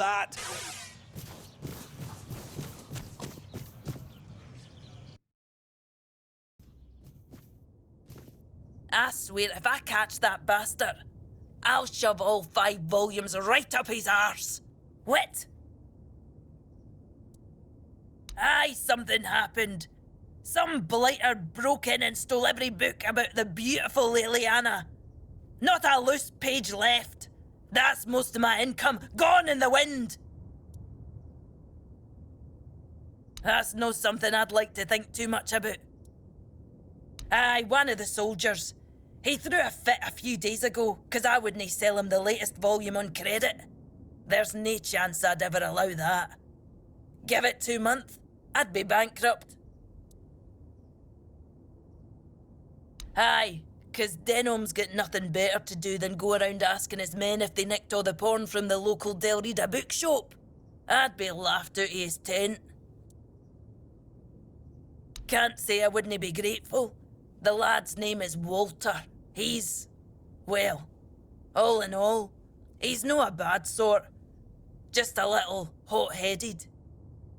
that. I swear, if I catch that bastard, I'll shove all 5 volumes right up his arse. What? Aye, something happened. Some blighter broke in and stole every book about the beautiful Liliana. Not a loose page left. That's most of my income, gone in the wind. That's no something I'd like to think too much about. Aye, one of the soldiers. He threw a fit a few days ago, 'cause I wouldn't sell him the latest volume on credit. There's no chance I'd ever allow that. Give it 2 months, I'd be bankrupt. Aye, 'cause Denholm's got nothing better to do than go around asking his men if they nicked all the porn from the local Del Rita bookshop. I'd be laughed out of his tent. Can't say I wouldn't be grateful. The lad's name is Walter. He's, well, all in all, he's no a bad sort. Just a little hot-headed.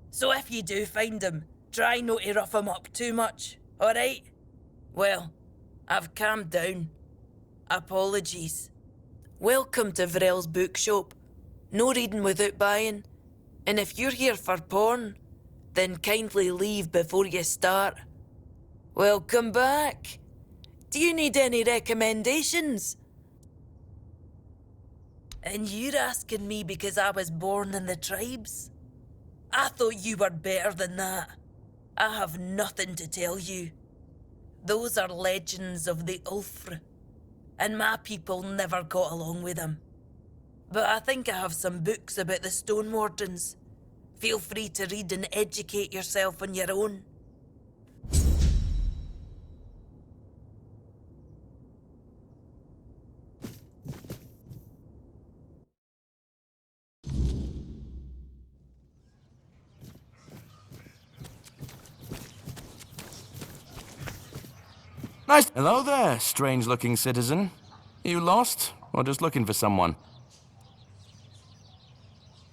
So if you do find him, try not to rough him up too much, alright? Well, I've calmed down. Apologies. Welcome to Vrel's bookshop. No reading without buying. And if you're here for porn, then kindly leave before you start. Welcome back. Do you need any recommendations? And you're asking me because I was born in the tribes? I thought you were better than that. I have nothing to tell you. Those are legends of the Ulfr, and my people never got along with them. But I think I have some books about the Stone Wardens. Feel free to read and educate yourself on your own. Nice. Hello there, strange-looking citizen. You lost, or just looking for someone?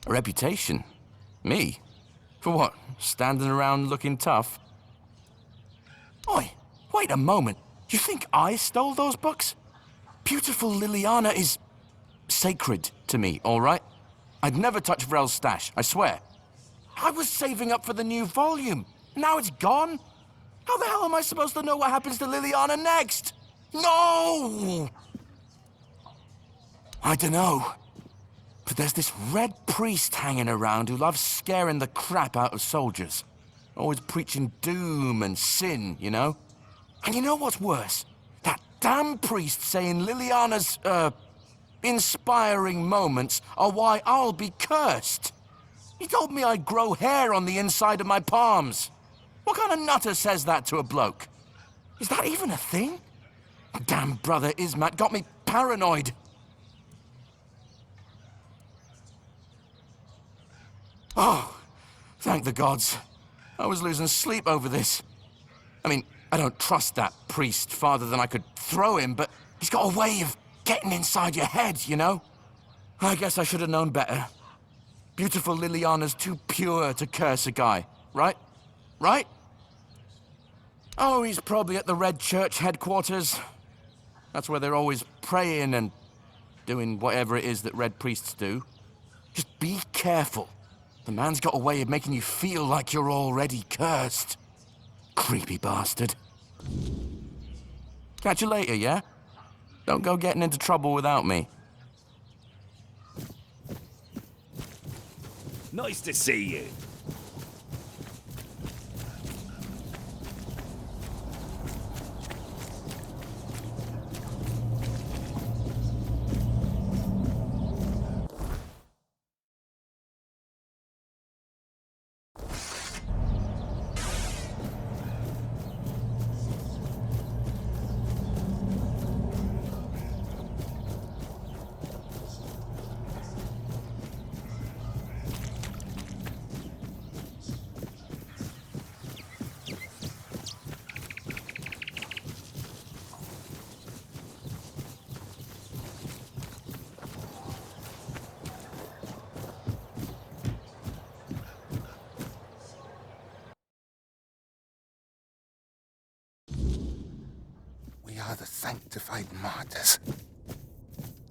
A reputation? Me? For what? Standing around looking tough? Oi, wait a moment. You think I stole those books? Beautiful Liliana is sacred to me, all right? I'd never touch Vrel's stash, I swear. I was saving up for the new volume. Now it's gone? How the hell am I supposed to know what happens to Liliana next? No! I dunno. But there's this red priest hanging around who loves scaring the crap out of soldiers. Always preaching doom and sin, you know? And you know what's worse? That damn priest saying Liliana's, inspiring moments are why I'll be cursed. He told me I'd grow hair on the inside of my palms. What kind of nutter says that to a bloke? Is that even a thing? Damn brother Ismat got me paranoid. Oh, thank the gods. I was losing sleep over this. I mean, I don't trust that priest farther than I could throw him, but he's got a way of getting inside your head, you know? I guess I should have known better. Beautiful Liliana's too pure to curse a guy, right? Right? Oh, he's probably at the Red Church headquarters. That's where they're always praying and doing whatever it is that Red priests do. Just be careful. The man's got a way of making you feel like you're already cursed. Creepy bastard. Catch you later, yeah? Don't go getting into trouble without me. Nice to see you. the sanctified martyrs.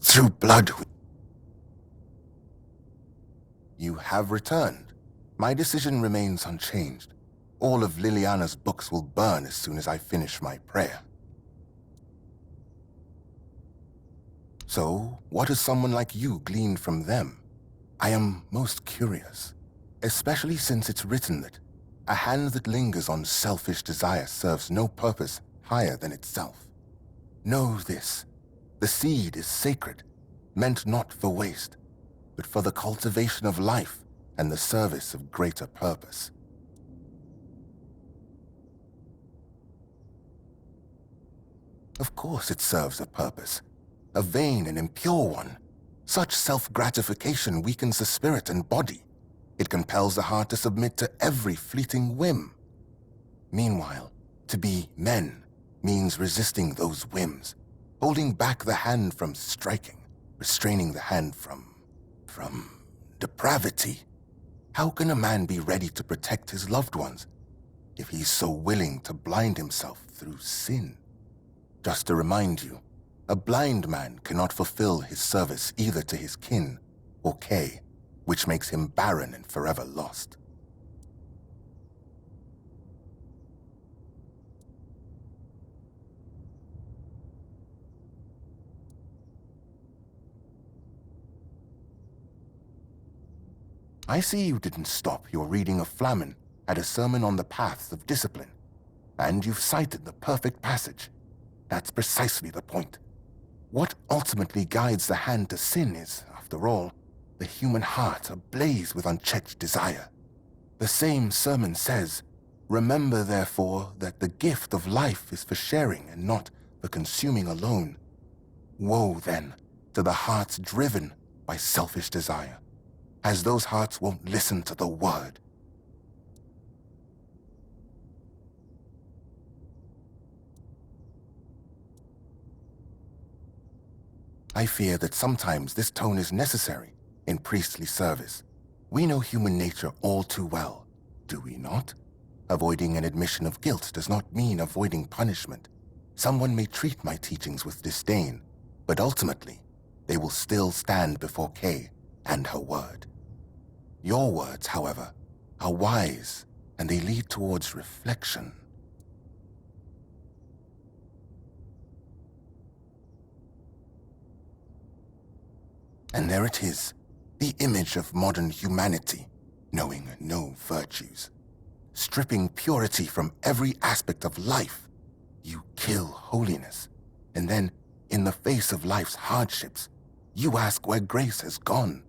Through blood. You have returned. My decision remains unchanged. All of Liliana's books will burn as soon as I finish my prayer. So, what has someone like you gleaned from them? I am most curious, especially since it's written that a hand that lingers on selfish desire serves no purpose higher than itself. Know this, the seed is sacred, meant not for waste, but for the cultivation of life and the service of greater purpose. Of course it serves a purpose, a vain and impure one. Such self-gratification weakens the spirit and body. It compels the heart to submit to every fleeting whim. Meanwhile, to be men means resisting those whims, holding back the hand from striking, restraining the hand from depravity. How can a man be ready to protect his loved ones if he's so willing to blind himself through sin? Just to remind you, a blind man cannot fulfill his service either to his kin or kay, which makes him barren and forever lost. I see you didn't stop your reading of Flamen at a sermon on the paths of discipline, and you've cited the perfect passage. That's precisely the point. What ultimately guides the hand to sin is, after all, the human heart ablaze with unchecked desire. The same sermon says, "Remember, therefore, that the gift of life is for sharing and not for consuming alone." Woe, then, to the hearts driven by selfish desire, as those hearts won't listen to the word. I fear that sometimes this tone is necessary in priestly service. We know human nature all too well, do we not? Avoiding an admission of guilt does not mean avoiding punishment. Someone may treat my teachings with disdain, but ultimately, they will still stand before Kay and her word. Your words, however, are wise, and they lead towards reflection. And there it is, the image of modern humanity, knowing no virtues. Stripping purity from every aspect of life, you kill holiness. And then, in the face of life's hardships, you ask where grace has gone.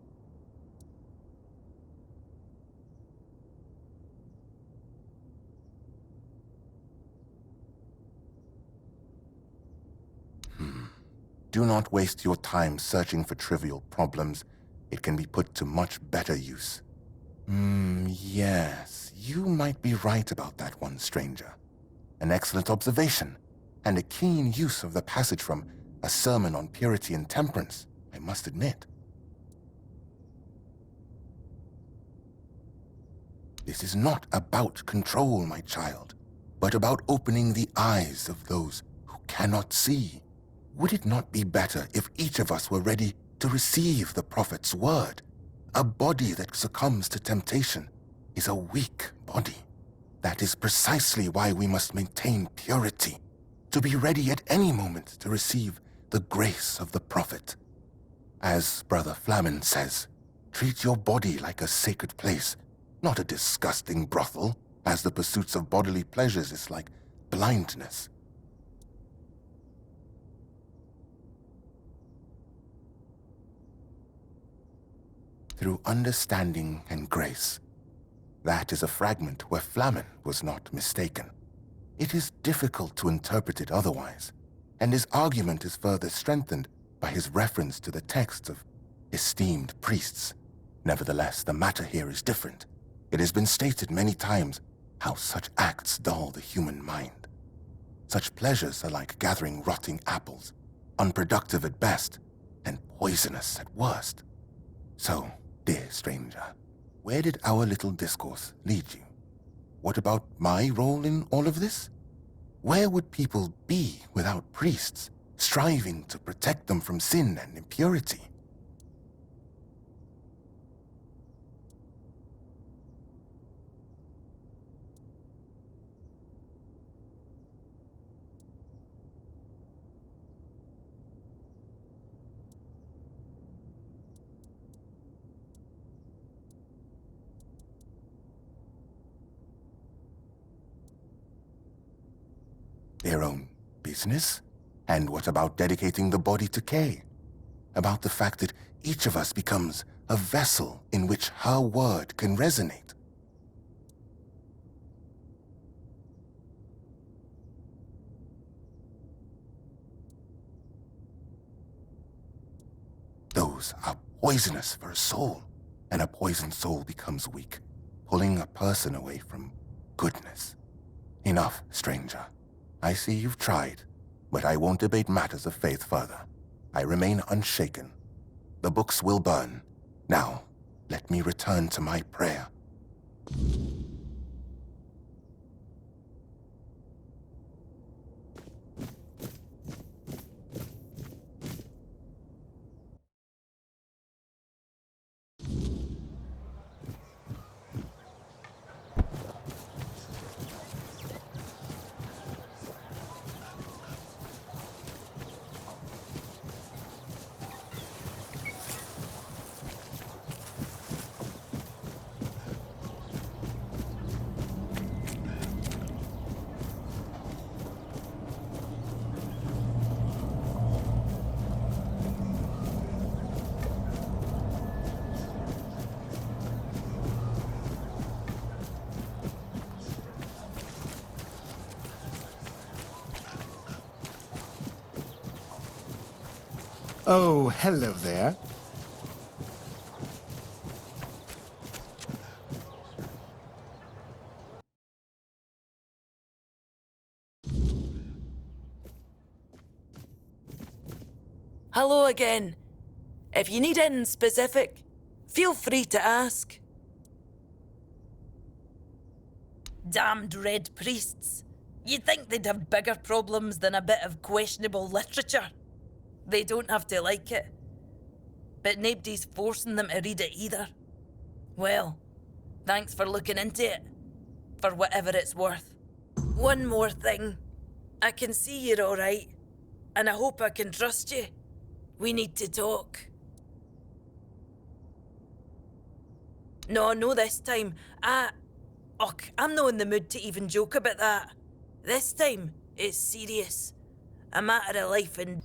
Do not waste your time searching for trivial problems. It can be put to much better use. Yes, you might be right about that one, stranger. An excellent observation, and a keen use of the passage from A Sermon on Purity and Temperance, I must admit. This is not about control, my child, but about opening the eyes of those who cannot see. Would it not be better if each of us were ready to receive the prophet's word? A body that succumbs to temptation is a weak body. That is precisely why we must maintain purity, to be ready at any moment to receive the grace of the prophet. As Brother Flamen says, treat your body like a sacred place, not a disgusting brothel, as the pursuits of bodily pleasures is like blindness. Through understanding and grace. That is a fragment where Flamen was not mistaken. It is difficult to interpret it otherwise, and his argument is further strengthened by his reference to the texts of esteemed priests. Nevertheless, the matter here is different. It has been stated many times how such acts dull the human mind. Such pleasures are like gathering rotting apples, unproductive at best, and poisonous at worst. So, dear stranger, where did our little discourse lead you? What about my role in all of this? Where would people be without priests, striving to protect them from sin and impurity? Their own business? And what about dedicating the body to Kay? About the fact that each of us becomes a vessel in which her word can resonate? Those are poisonous for a soul, and a poisoned soul becomes weak, pulling a person away from goodness. Enough, stranger. I see you've tried, but I won't debate matters of faith further. I remain unshaken. The books will burn. Now, let me return to my prayer. Oh, hello there. Hello again. If you need anything specific, feel free to ask. Damned red priests. You'd think they'd have bigger problems than a bit of questionable literature. They don't have to like it. But nobody's forcing them to read it either. Well, thanks for looking into it. For whatever it's worth. One more thing. I can see you're alright. And I hope I can trust you. We need to talk. No this time. I'm not in the mood to even joke about that. This time, it's serious. A matter of life and...